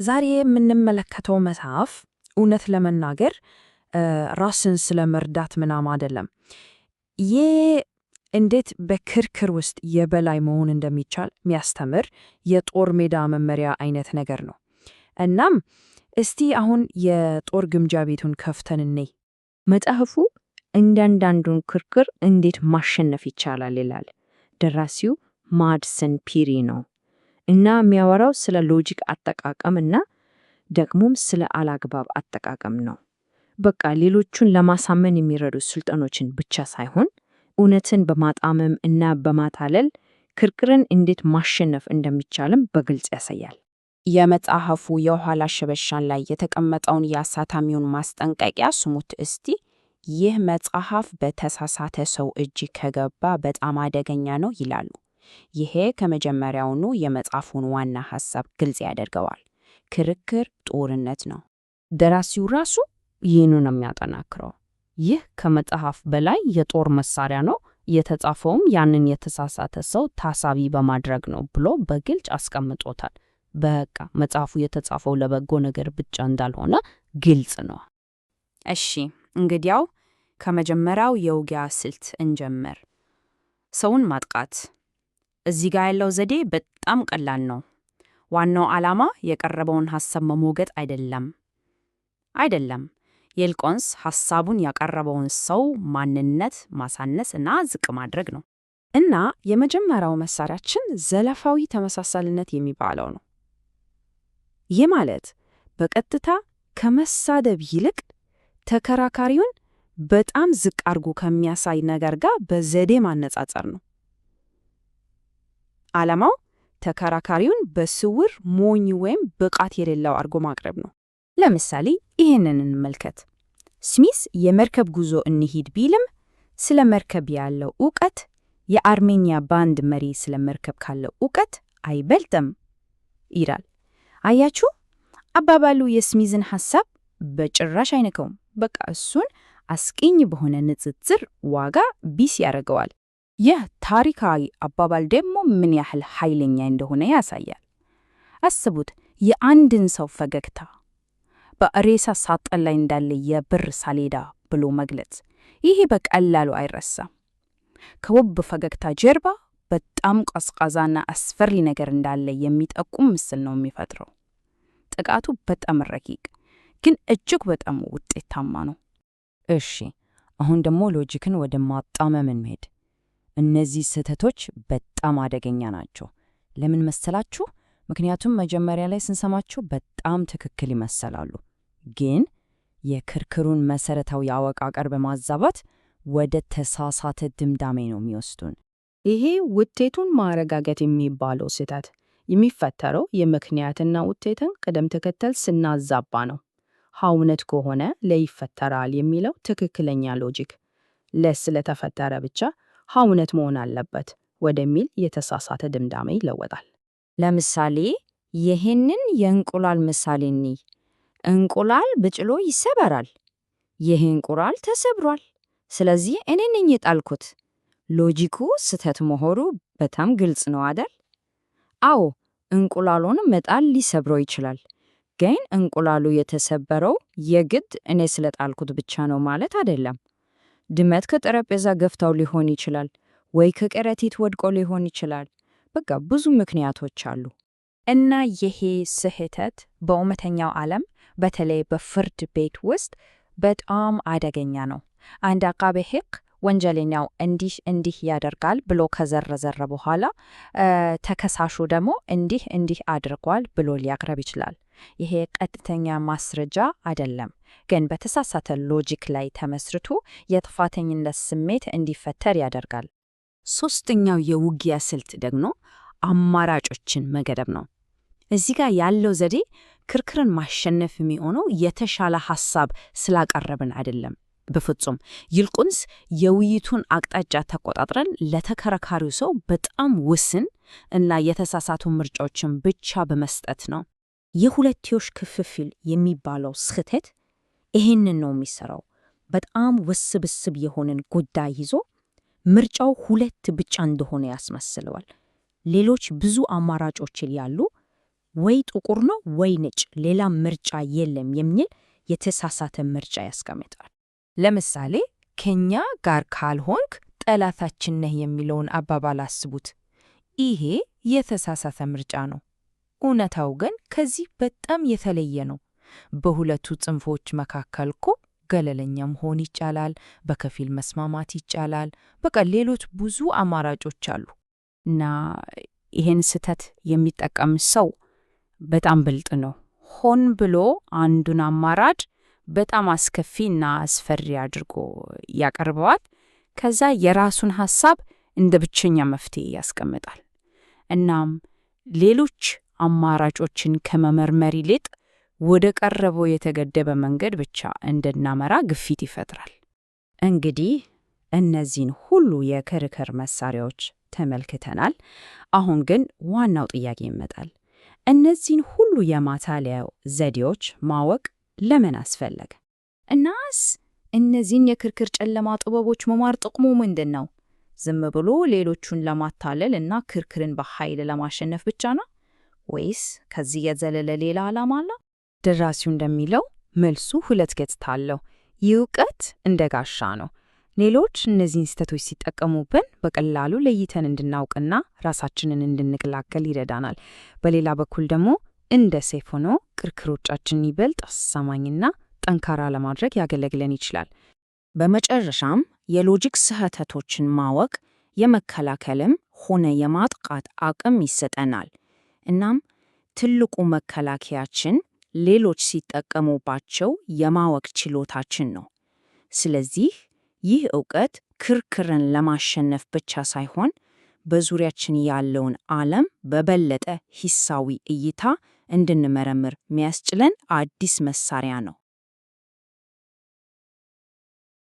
ዛሬ የምንመለከተው መጽሐፍ እውነት ለመናገር ራስን ስለመርዳት ምናምን አይደለም። ይህ እንዴት በክርክር ውስጥ የበላይ መሆን እንደሚቻል የሚያስተምር የጦር ሜዳ መመሪያ አይነት ነገር ነው። እናም እስቲ አሁን የጦር ግምጃ ቤቱን ከፍተን እንይ። መጽሐፉ እያንዳንዱን ክርክር እንዴት ማሸነፍ ይቻላል ይላል። ደራሲው ማድሰን ፒሪ ነው እና የሚያወራው ስለ ሎጂክ አጠቃቀም እና ደግሞም ስለ አላግባብ አጠቃቀም ነው። በቃ ሌሎቹን ለማሳመን የሚረዱ ስልጠኖችን ብቻ ሳይሆን እውነትን በማጣመም እና በማታለል ክርክርን እንዴት ማሸነፍ እንደሚቻልም በግልጽ ያሳያል። የመጽሐፉ የኋላ ሽበሻን ላይ የተቀመጠውን የአሳታሚውን ማስጠንቀቂያ ስሙት እስቲ። ይህ መጽሐፍ በተሳሳተ ሰው እጅ ከገባ በጣም አደገኛ ነው ይላሉ። ይሄ ከመጀመሪያውኑ የመጽሐፉን ዋና ሐሳብ ግልጽ ያደርገዋል። ክርክር ጦርነት ነው። ደራሲው ራሱ ይህኑ ነው የሚያጠናክረው። ይህ ከመጽሐፍ በላይ የጦር መሳሪያ ነው፣ የተጻፈውም ያንን የተሳሳተ ሰው ታሳቢ በማድረግ ነው ብሎ በግልጽ አስቀምጦታል። በቃ መጽሐፉ የተጻፈው ለበጎ ነገር ብቻ እንዳልሆነ ግልጽ ነው። እሺ እንግዲያው ከመጀመሪያው የውጊያ ስልት እንጀምር። ሰውን ማጥቃት። እዚህ ጋር ያለው ዘዴ በጣም ቀላል ነው። ዋናው ዓላማ የቀረበውን ሐሳብ መሞገት አይደለም። ይልቁንስ ሐሳቡን ያቀረበውን ሰው ማንነት ማሳነስ እና ዝቅ ማድረግ ነው። እና የመጀመሪያው መሳሪያችን ዘለፋዊ ተመሳሳይነት የሚባለው ነው። ይህ ማለት በቀጥታ ከመሳደብ ይልቅ ተከራካሪውን በጣም ዝቅ አድርጎ ከሚያሳይ ነገር ጋር በዘዴ ማነጻጸር ነው። ዓላማው ተከራካሪውን በስውር ሞኝ ወይም ብቃት የሌለው አድርጎ ማቅረብ ነው። ለምሳሌ ይህንን እንመልከት። ስሚስ የመርከብ ጉዞ እንሂድ ቢልም ስለ መርከብ ያለው ዕውቀት የአርሜኒያ ባንድ መሪ ስለ መርከብ ካለው ዕውቀት አይበልጥም ይላል። አያችሁ፣ አባባሉ የስሚዝን ሐሳብ በጭራሽ አይነካውም። በቃ እሱን አስቂኝ በሆነ ንጽጽር ዋጋ ቢስ ያደርገዋል። ይህ ታሪካዊ አባባል ደግሞ ምን ያህል ኃይለኛ እንደሆነ ያሳያል። አስቡት፣ የአንድን ሰው ፈገግታ በሬሳ ሳጥን ላይ እንዳለ የብር ሰሌዳ ብሎ መግለጽ። ይሄ በቀላሉ አይረሳም። ከውብ ፈገግታ ጀርባ በጣም ቀዝቃዛና አስፈሪ ነገር እንዳለ የሚጠቁም ምስል ነው የሚፈጥረው። ጥቃቱ በጣም ረቂቅ ግን እጅግ በጣም ውጤታማ ነው። እሺ አሁን ደግሞ ሎጂክን ወደ ማጣመም እንሄድ። እነዚህ ስህተቶች በጣም አደገኛ ናቸው። ለምን መሰላችሁ? ምክንያቱም መጀመሪያ ላይ ስንሰማቸው በጣም ትክክል ይመሰላሉ፣ ግን የክርክሩን መሰረታዊ አወቃቀር በማዛባት ወደ ተሳሳተ ድምዳሜ ነው የሚወስዱን። ይሄ ውጤቱን ማረጋገጥ የሚባለው ስህተት የሚፈጠረው የምክንያትና ውጤትን ቅደም ተከተል ስናዛባ ነው። እውነት ከሆነ ለይፈጠራል የሚለው ትክክለኛ ሎጂክ ስለተፈጠረ ብቻ እውነት መሆን አለበት ወደሚል የተሳሳተ ድምዳሜ ይለወጣል። ለምሳሌ ይህንን የእንቁላል ምሳሌ እንይ። እንቁላል ብጭሎ ይሰበራል። ይህ እንቁላል ተሰብሯል፣ ስለዚህ እኔ ነኝ የጣልኩት። ሎጂኩ ስህተት መሆኑ በጣም ግልጽ ነው አይደል? አዎ እንቁላሉን መጣል ሊሰብረው ይችላል፣ ግን እንቁላሉ የተሰበረው የግድ እኔ ስለጣልኩት ብቻ ነው ማለት አይደለም። ድመት ከጠረጴዛ ገፍታው ሊሆን ይችላል፣ ወይ ከከረጢት ወድቆ ሊሆን ይችላል። በቃ ብዙ ምክንያቶች አሉ። እና ይሄ ስህተት በእውነተኛው ዓለም በተለይ በፍርድ ቤት ውስጥ በጣም አደገኛ ነው። አንድ አቃቤ ሕግ ወንጀለኛው እንዲህ ያደርጋል ብሎ ከዘረዘረ በኋላ ተከሳሹ ደግሞ እንዲህ አድርጓል ብሎ ሊያቀርብ ይችላል። ይሄ ቀጥተኛ ማስረጃ አይደለም፣ ግን በተሳሳተ ሎጂክ ላይ ተመስርቶ የጥፋተኝነት ስሜት እንዲፈጠር ያደርጋል። ሶስተኛው የውጊያ ስልት ደግሞ አማራጮችን መገደብ ነው። እዚህ ጋር ያለው ዘዴ ክርክርን ማሸነፍ የሚሆነው የተሻለ ሐሳብ ስላቀረብን አይደለም፣ በፍጹም። ይልቁንስ የውይይቱን አቅጣጫ ተቆጣጥረን ለተከራካሪው ሰው በጣም ውስን እና የተሳሳቱ ምርጫዎችን ብቻ በመስጠት ነው። የሁለትዮሽ ክፍፍል የሚባለው ስህተት ይሄንን ነው የሚሰራው። በጣም ውስብስብ የሆነን ጉዳይ ይዞ ምርጫው ሁለት ብቻ እንደሆነ ያስመስለዋል። ሌሎች ብዙ አማራጮች ያሉ ወይ ጥቁር ነው ወይ ነጭ፣ ሌላ ምርጫ የለም የሚል የተሳሳተ ምርጫ ያስቀምጣል። ለምሳሌ ከኛ ጋር ካልሆንክ ጠላታችን ነህ የሚለውን አባባል አስቡት። ይሄ የተሳሳተ ምርጫ ነው። እውነታው ግን ከዚህ በጣም የተለየ ነው። በሁለቱ ጽንፎች መካከል እኮ ገለልተኛ መሆን ይቻላል፣ በከፊል መስማማት ይቻላል፣ በቃ ሌሎች ብዙ አማራጮች አሉ። እና ይህን ስህተት የሚጠቀም ሰው በጣም ብልጥ ነው። ሆን ብሎ አንዱን አማራጭ በጣም አስከፊና አስፈሪ አድርጎ ያቀርበዋል። ከዛ የራሱን ሐሳብ እንደ ብቸኛ መፍትሄ ያስቀምጣል። እናም ሌሎች አማራጮችን ከመመርመር ይልቅ ወደ ቀረበው የተገደበ መንገድ ብቻ እንድናመራ ግፊት ይፈጥራል። እንግዲህ እነዚህን ሁሉ የክርክር መሳሪያዎች ተመልክተናል። አሁን ግን ዋናው ጥያቄ ይመጣል። እነዚህን ሁሉ የማታለያ ዘዴዎች ማወቅ ለምን አስፈለገ? እናስ እነዚህን የክርክር ጨለማ ጥበቦች መማር ጥቅሙ ምንድን ነው? ዝም ብሎ ሌሎቹን ለማታለል እና ክርክርን በኃይል ለማሸነፍ ብቻ ነው? ወይስ ከዚህ የዘለለ ሌላ ዓላማ አለው? ደራሲው እንደሚለው መልሱ ሁለት ገጽታ አለው። ይህ እውቀት እንደ ጋሻ ነው። ሌሎች እነዚህን ስህተቶች ሲጠቀሙብን በቀላሉ ለይተን እንድናውቅና ራሳችንን እንድንከላከል ይረዳናል። በሌላ በኩል ደግሞ እንደ ሰይፍ ሆኖ ክርክሮቻችንን ይበልጥ አሳማኝና ጠንካራ ለማድረግ ያገለግለን ይችላል። በመጨረሻም የሎጂክ ስህተቶችን ማወቅ የመከላከልም ሆነ የማጥቃት አቅም ይሰጠናል። እናም ትልቁ መከላከያችን ሌሎች ሲጠቀሙባቸው የማወቅ ችሎታችን ነው። ስለዚህ ይህ እውቀት ክርክርን ለማሸነፍ ብቻ ሳይሆን በዙሪያችን ያለውን ዓለም በበለጠ ሂሳዊ እይታ እንድንመረምር የሚያስችለን አዲስ መሳሪያ ነው።